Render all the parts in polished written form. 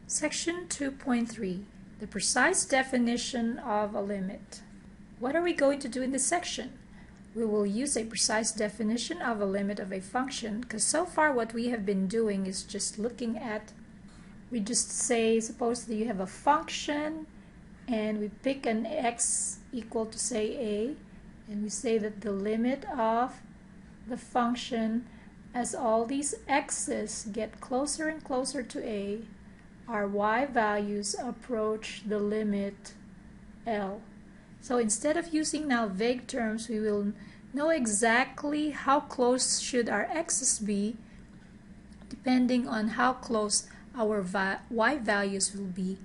Section 2.3, the precise definition of a limit. What are we going to do in this section? We will use a precise definition of a limit of a function, because so far what we have been doing is just looking at, we just say, suppose that you have a function and we pick an x equal to say a, and we say that the limit of the function as all these x's get closer and closer to a, our y values approach the limit L. So instead of using now vague terms, we will know exactly how close should our x's be depending on how close our y values will be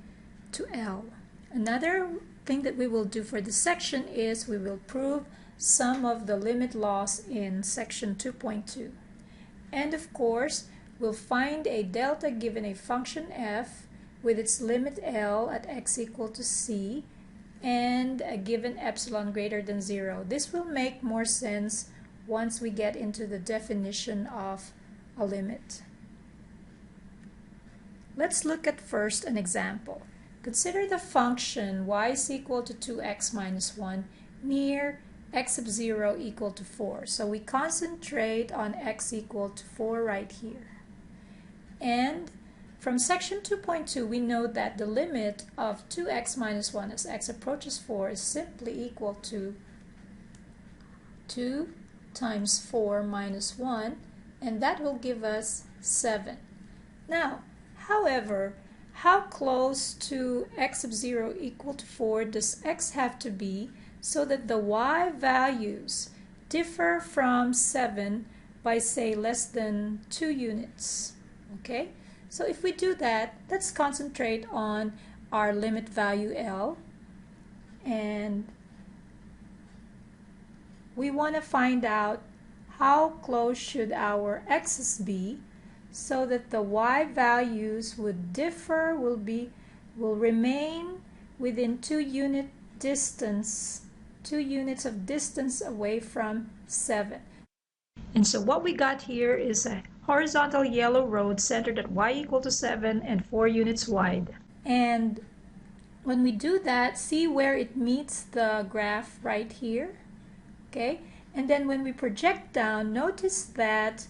to L. Another thing that we will do for this section is we will prove some of the limit laws in section 2.2. And of course, we'll find a delta given a function f with its limit L at x equal to c and a given epsilon greater than 0. This will make more sense once we get into the definition of a limit. Let's look at first an example. Consider the function y is equal to 2x minus 1 near x sub 0 equal to 4. So we concentrate on x equal to 4 right here. And from section 2.2 we know that the limit of 2x minus 1 as x approaches 4 is simply equal to 2 times 4 minus 1, and that will give us 7. Now, however, how close to x sub 0 equal to 4 does x have to be so that the y values differ from 7 by, say, less than 2 units? Okay, so if we do that, let's concentrate on our limit value L, and we want to find out how close should our x's be so that the y values would differ, will remain within 2 units of distance away from 7. And so what we got here is a horizontal yellow road centered at y equal to 7 and 4 units wide. And when we do that, see where it meets the graph right here. Okay? And then when we project down, notice that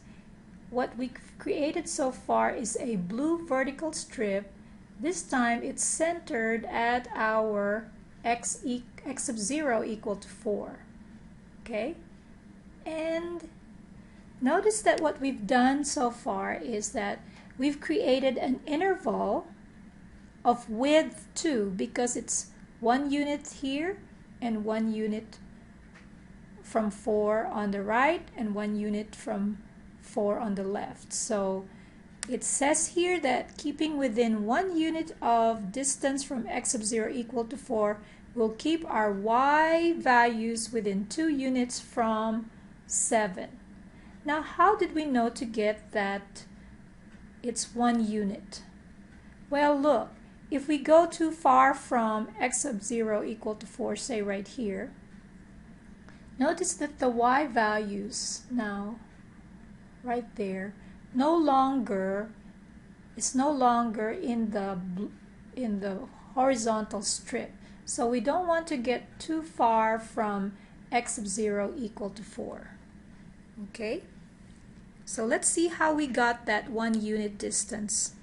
what we created so far is a blue vertical strip. This time it's centered at our x sub 0 equal to 4. Okay? And notice that what we've done so far is that we've created an interval of width 2 because it's 1 unit here and 1 unit from 4 on the right and 1 unit from 4 on the left. So it says here that keeping within 1 unit of distance from x sub 0 equal to 4 will keep our y values within 2 units from 7. Now, how did we know to get that it's 1 unit? Well, look, if we go too far from x sub 0 equal to 4, say right here, notice that the y values now, right there, is no longer in the horizontal strip. So we don't want to get too far from x sub 0 equal to 4. Okay? So let's see how we got that 1 unit distance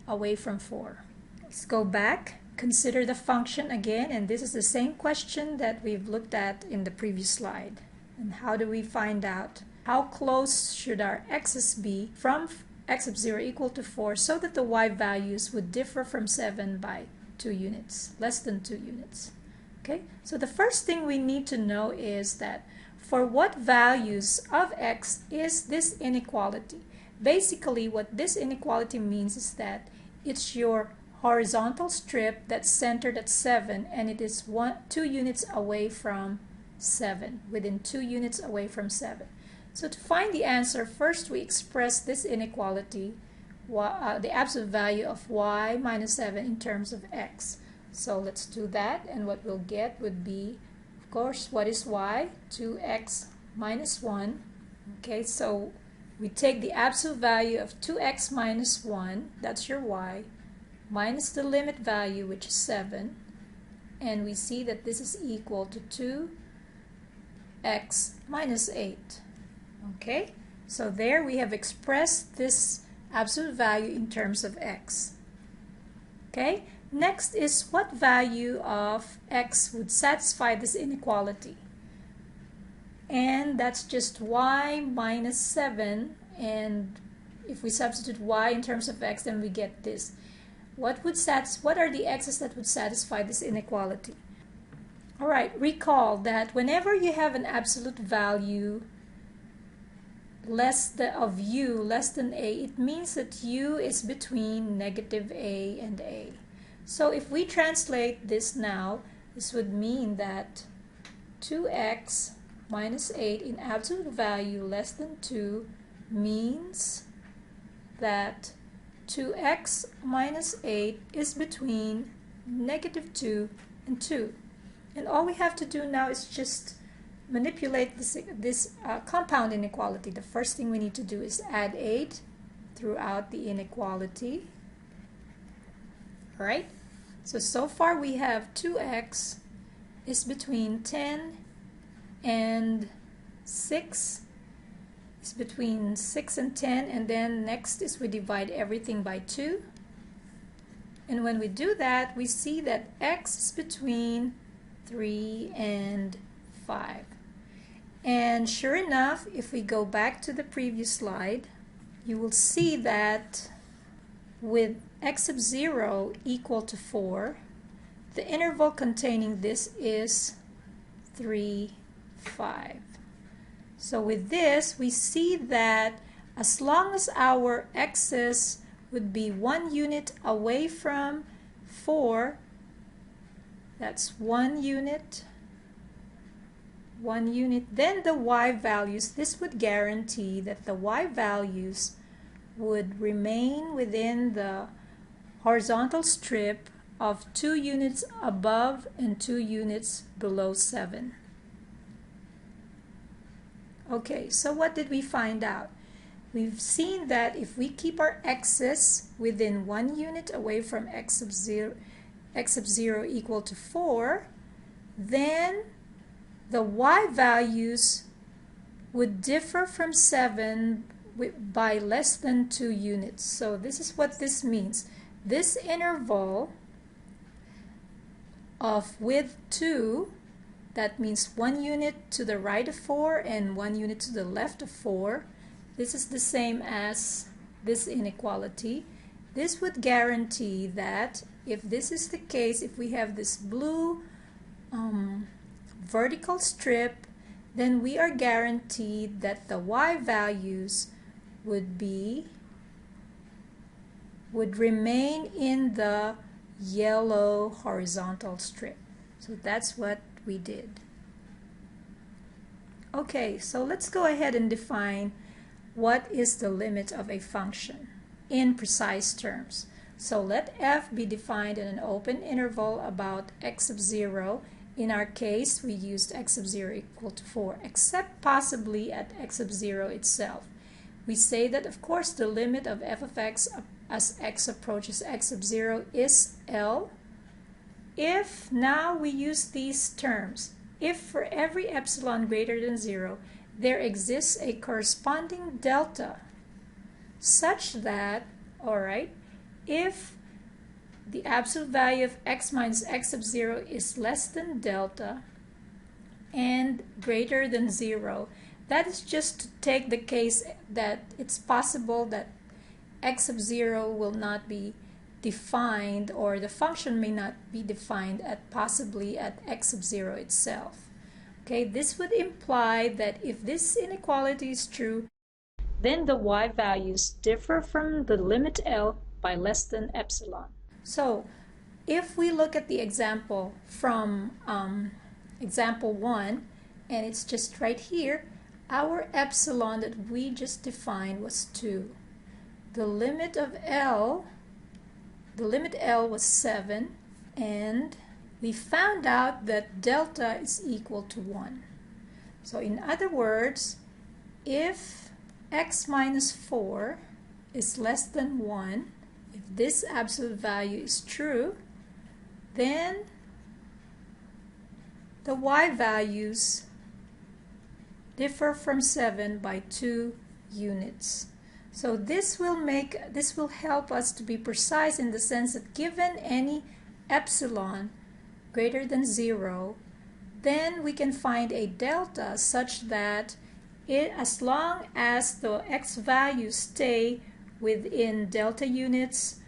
away from 4. Let's go back, consider the function again, and this is the same question that we've looked at in the previous slide. And how do we find out how close should our x's be from x sub 0 equal to 4 so that the y values would differ from 7 by 2 units, less than 2 units. Okay, so the first thing we need to know is that for what values of x is this inequality? Basically, what this inequality means is that it's your horizontal strip that's centered at 7 and it is 2 units away from 7, within 2 units away from 7. So to find the answer, first we express this inequality, the absolute value of y minus 7 in terms of x. So let's do that, and what we'll get would be, of course, what is y? 2x minus 1. Okay, so we take the absolute value of 2x minus 1, that's your y, minus the limit value, which is 7, and we see that this is equal to 2x minus 8. Okay, so there we have expressed this absolute value in terms of x. Okay, next is what value of x would satisfy this inequality, and that's just y minus 7, and if we substitute y in terms of x, then we get this. What are the x's that would satisfy this inequality? Alright, recall that whenever you have an absolute value of u less than a, it means that u is between negative a and a. So if we translate this now, this would mean that 2x minus 8 in absolute value less than 2 means that 2x minus 8 is between negative 2 and 2. And all we have to do now is just manipulate this compound inequality. The first thing we need to do is add 8 throughout the inequality. Alright, so far we have 2x is between 10 and 6. It's between 6 and 10, and then next is we divide everything by 2. And when we do that, we see that x is between 3 and 5. And sure enough, if we go back to the previous slide, you will see that with x sub 0 equal to 4, the interval containing this is 3, 5. So with this, we see that as long as our x's would be 1 unit away from 4, that's 1 unit, then the y values, this would guarantee that the y values would remain within the horizontal strip of 2 units above and 2 units below 7. Okay, so what did we find out? We've seen that if we keep our x's within 1 unit away from x sub 0 equal to 4, then the y values would differ from 7 by less than 2 units. So this is what this means. This interval of width 2, that means 1 unit to the right of 4 and 1 unit to the left of 4. This is the same as this inequality. This would guarantee that if this is the case, if we have this blue vertical strip, then we are guaranteed that the y values would remain in the yellow horizontal strip. So that's what we did. Okay, so let's go ahead and define what is the limit of a function in precise terms. So let f be defined in an open interval about x sub 0. In our case, we used x sub 0 equal to 4, except possibly at x sub 0 itself. We say that, of course, the limit of f of x as x approaches x sub 0 is L. If now we use these terms, if for every epsilon greater than 0, there exists a corresponding delta such that, alright, if the absolute value of x minus x sub 0 is less than delta and greater than 0, that is just to take the case that it's possible that x sub 0 will not be defined, or the function may not be defined possibly at x sub 0 itself. Okay, this would imply that if this inequality is true, then the y values differ from the limit L by less than epsilon. So if we look at the example from example 1, and it's just right here, our epsilon that we just defined was 2. The limit of L, was 7, and we found out that delta is equal to 1. So in other words, if x minus 4 is less than 1, if this absolute value is true, then the y values differ from 7 by 2 units. So this will help us to be precise in the sense that given any epsilon greater than 0, then we can find a delta such that as long as the x values stay within delta units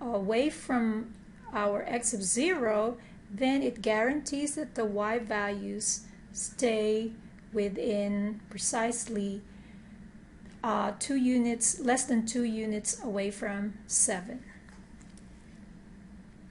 away from our x of 0, then it guarantees that the y values stay within precisely 2 units, less than 2 units away from 7.